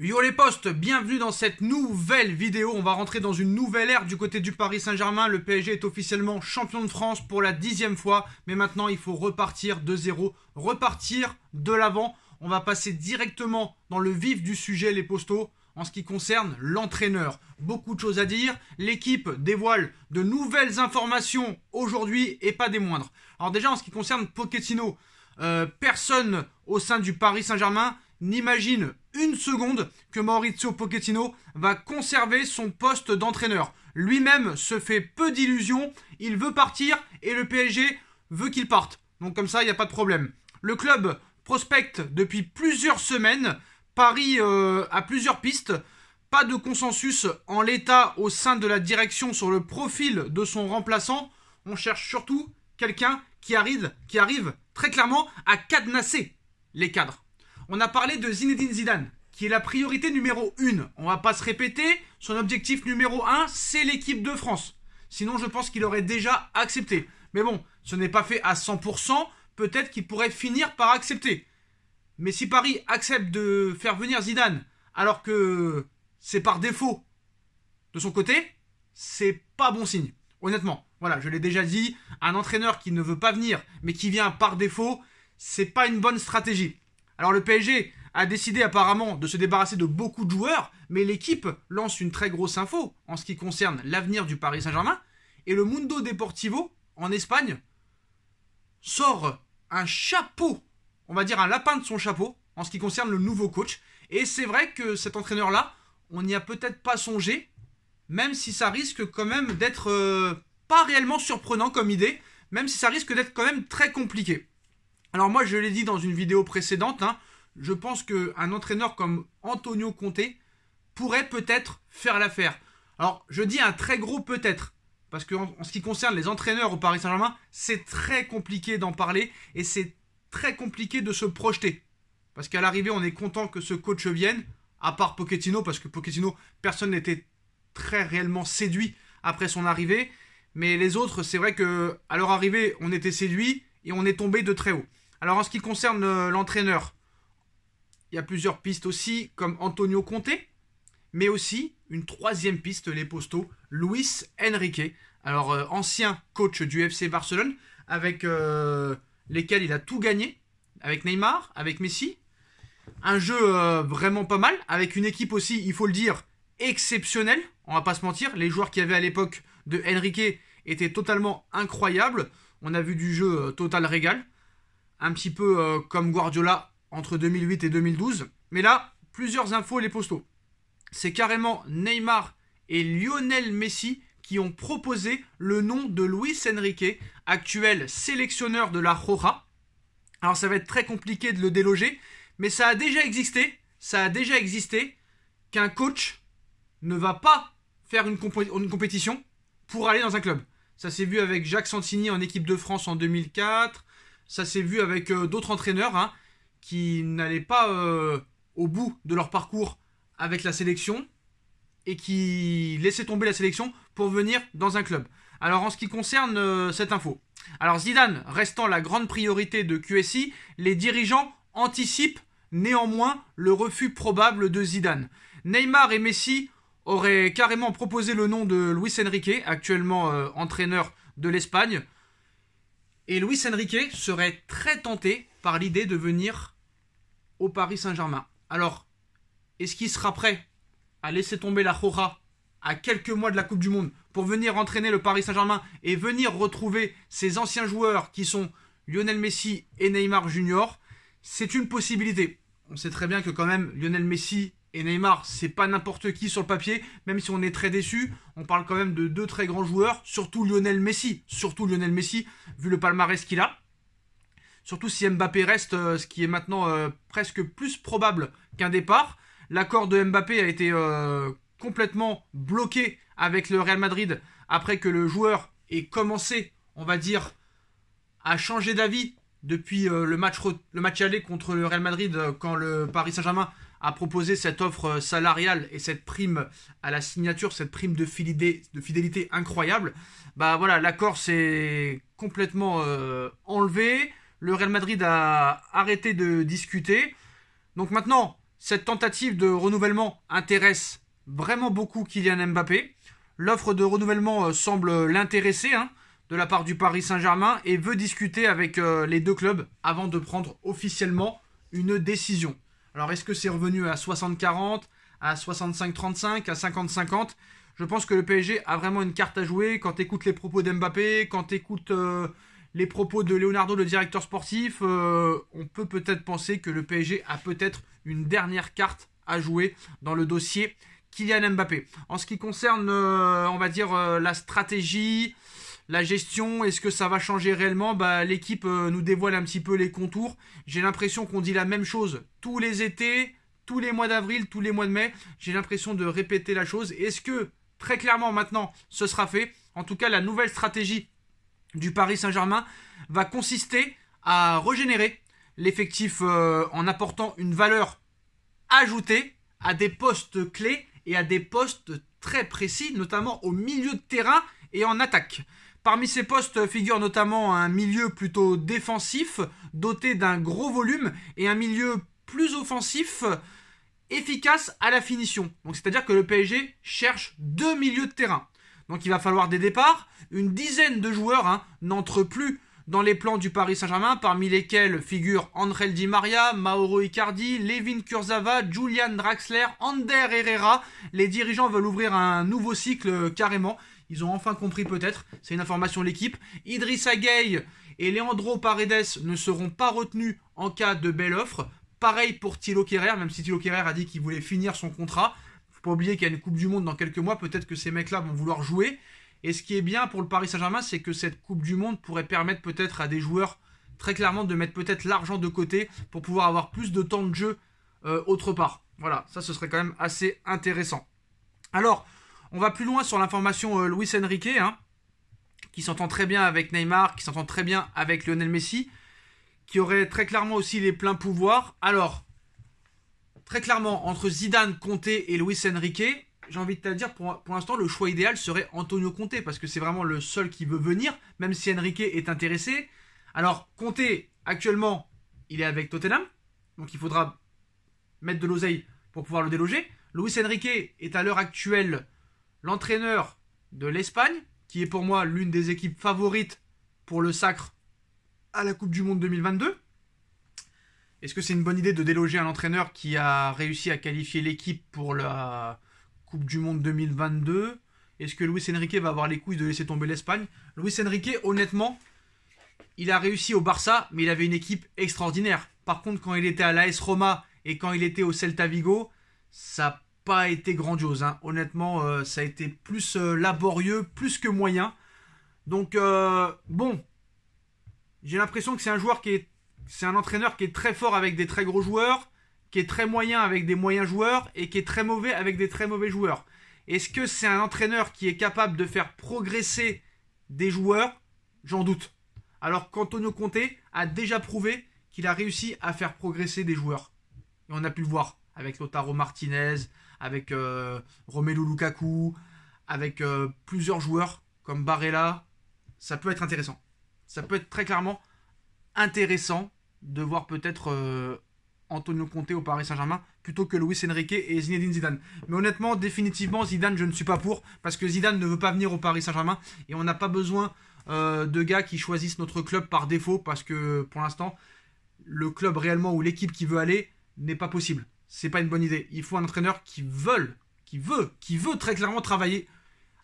Yo les postes, bienvenue dans cette nouvelle vidéo. On va rentrer dans une nouvelle ère du côté du Paris Saint-Germain. Le PSG est officiellement champion de France pour la 10e fois. Mais maintenant, il faut repartir de zéro, repartir de l'avant. On va passer directement dans le vif du sujet, les postos, en ce qui concerne l'entraîneur. Beaucoup de choses à dire. L'équipe dévoile de nouvelles informations aujourd'hui et pas des moindres. Alors déjà, en ce qui concerne Pochettino, personne au sein du Paris Saint-Germain n'imagine une seconde que Mauricio Pochettino va conserver son poste d'entraîneur. Lui-même se fait peu d'illusions, il veut partir et le PSG veut qu'il parte. Donc comme ça, il n'y a pas de problème. Le club prospecte depuis plusieurs semaines. Paris a plusieurs pistes. Pas de consensus en l'état au sein de la direction sur le profil de son remplaçant. On cherche surtout quelqu'un qui arrive très clairement à cadenasser les cadres. On a parlé de Zinedine Zidane, qui est la priorité numéro 1. On va pas se répéter, son objectif numéro 1, c'est l'équipe de France. Sinon, je pense qu'il aurait déjà accepté. Mais bon, ce n'est pas fait à 100%, peut-être qu'il pourrait finir par accepter. Mais si Paris accepte de faire venir Zidane, alors que c'est par défaut de son côté, c'est pas bon signe. Honnêtement, voilà, je l'ai déjà dit, un entraîneur qui ne veut pas venir, mais qui vient par défaut, c'est pas une bonne stratégie. Alors le PSG a décidé apparemment de se débarrasser de beaucoup de joueurs, mais l'équipe lance une très grosse info en ce qui concerne l'avenir du Paris Saint-Germain. Et le Mundo Deportivo, en Espagne, sort un chapeau, on va dire un lapin de son chapeau, en ce qui concerne le nouveau coach. Et c'est vrai que cet entraîneur-là, on n'y a peut-être pas songé, même si ça risque quand même d'être pas réellement surprenant comme idée, même si ça risque d'être quand même très compliqué. Alors moi, je l'ai dit dans une vidéo précédente, je pense qu'un entraîneur comme Antonio Conte pourrait peut-être faire l'affaire. Alors, je dis un très gros peut-être, parce qu'en ce qui concerne les entraîneurs au Paris Saint-Germain, c'est très compliqué d'en parler et c'est très compliqué de se projeter. Parce qu'à l'arrivée, on est content que ce coach vienne, à part Pochettino, parce que Pochettino, personne n'était très réellement séduit après son arrivée. Mais les autres, c'est vrai qu'à leur arrivée, on était séduit et on est tombé de très haut. Alors en ce qui concerne l'entraîneur, il y a plusieurs pistes aussi, comme Antonio Conte, mais aussi une troisième piste, les postos, Luis Enrique. Alors ancien coach du FC Barcelone, avec lesquels il a tout gagné, avec Neymar, avec Messi. Un jeu vraiment pas mal, avec une équipe aussi, il faut le dire, exceptionnelle. On va pas se mentir, les joueurs qu'il y avait à l'époque de Enrique étaient totalement incroyables. On a vu du jeu total régal. Un petit peu comme Guardiola entre 2008 et 2012. Mais là, plusieurs infos les postos. C'est carrément Neymar et Lionel Messi qui ont proposé le nom de Luis Enrique, actuel sélectionneur de la Roja. Alors ça va être très compliqué de le déloger, mais ça a déjà existé qu'un coach ne va pas faire une compétition pour aller dans un club. Ça s'est vu avec Jacques Santini en équipe de France en 2004. Ça s'est vu avec d'autres entraîneurs qui n'allaient pas au bout de leur parcours avec la sélection et qui laissaient tomber la sélection pour venir dans un club. Alors en ce qui concerne cette info, alors Zidane restant la grande priorité de QSI, les dirigeants anticipent néanmoins le refus probable de Zidane. Neymar et Messi auraient carrément proposé le nom de Luis Enrique, actuellement entraîneur de l'Espagne. Et Luis Enrique serait très tenté par l'idée de venir au Paris Saint-Germain. Alors, est-ce qu'il sera prêt à laisser tomber la Roja à quelques mois de la Coupe du Monde pour venir entraîner le Paris Saint-Germain et venir retrouver ses anciens joueurs qui sont Lionel Messi et Neymar Junior? C'est une possibilité. On sait très bien que quand même Lionel Messi et Neymar, c'est pas n'importe qui sur le papier, même si on est très déçu. On parle quand même de deux très grands joueurs, surtout Lionel Messi, vu le palmarès qu'il a. Surtout si Mbappé reste, ce qui est maintenant presque plus probable qu'un départ. L'accord de Mbappé a été complètement bloqué avec le Real Madrid après que le joueur ait commencé, on va dire, à changer d'avis depuis le match aller contre le Real Madrid quand le Paris Saint-Germain a proposé cette offre salariale et cette prime à la signature, cette prime de fidélité incroyable. Bah voilà, l'accord s'est complètement enlevé. Le Real Madrid a arrêté de discuter. Donc maintenant, Cette tentative de renouvellement intéresse vraiment beaucoup Kylian Mbappé. L'offre de renouvellement semble l'intéresser de la part du Paris Saint-Germain et veut discuter avec les deux clubs avant de prendre officiellement une décision. Alors est-ce que c'est revenu à 60-40, à 65-35, à 50-50 ? Je pense que le PSG a vraiment une carte à jouer. Quand tu écoutes les propos d'Mbappé, quand tu écoutes les propos de Leonardo, le directeur sportif, on peut peut-être penser que le PSG a peut-être une dernière carte à jouer dans le dossier Kylian Mbappé. En ce qui concerne, on va dire, la stratégie, la gestion, est-ce que ça va changer réellement ? L'équipe nous dévoile un petit peu les contours. J'ai l'impression qu'on dit la même chose tous les étés, tous les mois d'avril, tous les mois de mai. J'ai l'impression de répéter la chose. Est-ce que, très clairement maintenant, ce sera fait ? En tout cas, la nouvelle stratégie du Paris Saint-Germain va consister à régénérer l'effectif en apportant une valeur ajoutée à des postes clés et à des postes très précis, notamment au milieu de terrain et en attaque. Parmi ces postes figure notamment un milieu plutôt défensif, doté d'un gros volume, et un milieu plus offensif, efficace à la finition. Donc c'est-à-dire que le PSG cherche deux milieux de terrain. Donc il va falloir des départs. Une dizaine de joueurs n'entrent plus dans les plans du Paris Saint-Germain, parmi lesquels figurent Angel Di Maria, Mauro Icardi, Layvin Kurzawa, Julian Draxler, Ander Herrera. Les dirigeants veulent ouvrir un nouveau cycle carrément. Ils ont enfin compris peut-être, c'est une information de l'équipe. Idrissa Gueye et Leandro Paredes ne seront pas retenus en cas de belle offre. Pareil pour Thilo Kehrer, même si Thilo Kehrer a dit qu'il voulait finir son contrat. Faut pas oublier qu'il y a une Coupe du Monde dans quelques mois, peut-être que ces mecs-là vont vouloir jouer. Et ce qui est bien pour le Paris Saint-Germain, c'est que cette Coupe du Monde pourrait permettre peut-être à des joueurs, très clairement, de mettre peut-être l'argent de côté pour pouvoir avoir plus de temps de jeu autre part. Voilà, ça ce serait quand même assez intéressant. Alors, on va plus loin sur l'information Luis Enrique, qui s'entend très bien avec Neymar, qui s'entend très bien avec Lionel Messi, qui aurait très clairement aussi les pleins pouvoirs. Alors, très clairement, entre Zidane, Conté et Luis Enrique, j'ai envie de te dire, pour l'instant, le choix idéal serait Antonio Conté, parce que c'est vraiment le seul qui veut venir, même si Enrique est intéressé. Alors, Conté, actuellement, il est avec Tottenham, donc il faudra mettre de l'oseille pour pouvoir le déloger. Luis Enrique est à l'heure actuelle l'entraîneur de l'Espagne, qui est pour moi l'une des équipes favorites pour le sacre à la Coupe du Monde 2022. Est-ce que c'est une bonne idée de déloger un entraîneur qui a réussi à qualifier l'équipe pour la Coupe du Monde 2022 ? Est-ce que Luis Enrique va avoir les couilles de laisser tomber l'Espagne ? Luis Enrique, honnêtement, il a réussi au Barça, mais il avait une équipe extraordinaire. Par contre, quand il était à l'AS Roma et quand il était au Celta Vigo, ça n'a pas été grandiose. Honnêtement, ça a été plus laborieux, plus que moyen. Donc, bon, j'ai l'impression que c'est un joueur c'est un entraîneur qui est très fort avec des très gros joueurs, qui est très moyen avec des moyens joueurs et qui est très mauvais avec des très mauvais joueurs. Est-ce que c'est un entraîneur qui est capable de faire progresser des joueurs ? J'en doute. Alors qu'Antonio Conte a déjà prouvé qu'il a réussi à faire progresser des joueurs. Et on a pu le voir avec Lautaro Martinez, avec Romelu Lukaku, avec plusieurs joueurs comme Barella. Ça peut être intéressant. Ça peut être très clairement intéressant de voir peut-être Antonio Conte au Paris Saint-Germain plutôt que Luis Enrique et Zinedine Zidane. Mais honnêtement, définitivement, Zidane, je ne suis pas pour, parce que Zidane ne veut pas venir au Paris Saint-Germain et on n'a pas besoin de gars qui choisissent notre club par défaut, parce que pour l'instant, le club réellement ou l'équipe qui veut aller n'est pas possible. C'est pas une bonne idée. Il faut un entraîneur qui veut très clairement travailler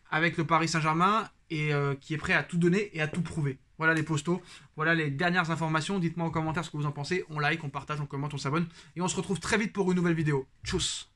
avec le Paris Saint-Germain et qui est prêt à tout donner et à tout prouver. Voilà les postos, voilà les dernières informations. Dites-moi en commentaire ce que vous en pensez. On like, on partage, on commente, on s'abonne. Et on se retrouve très vite pour une nouvelle vidéo. Tchuss!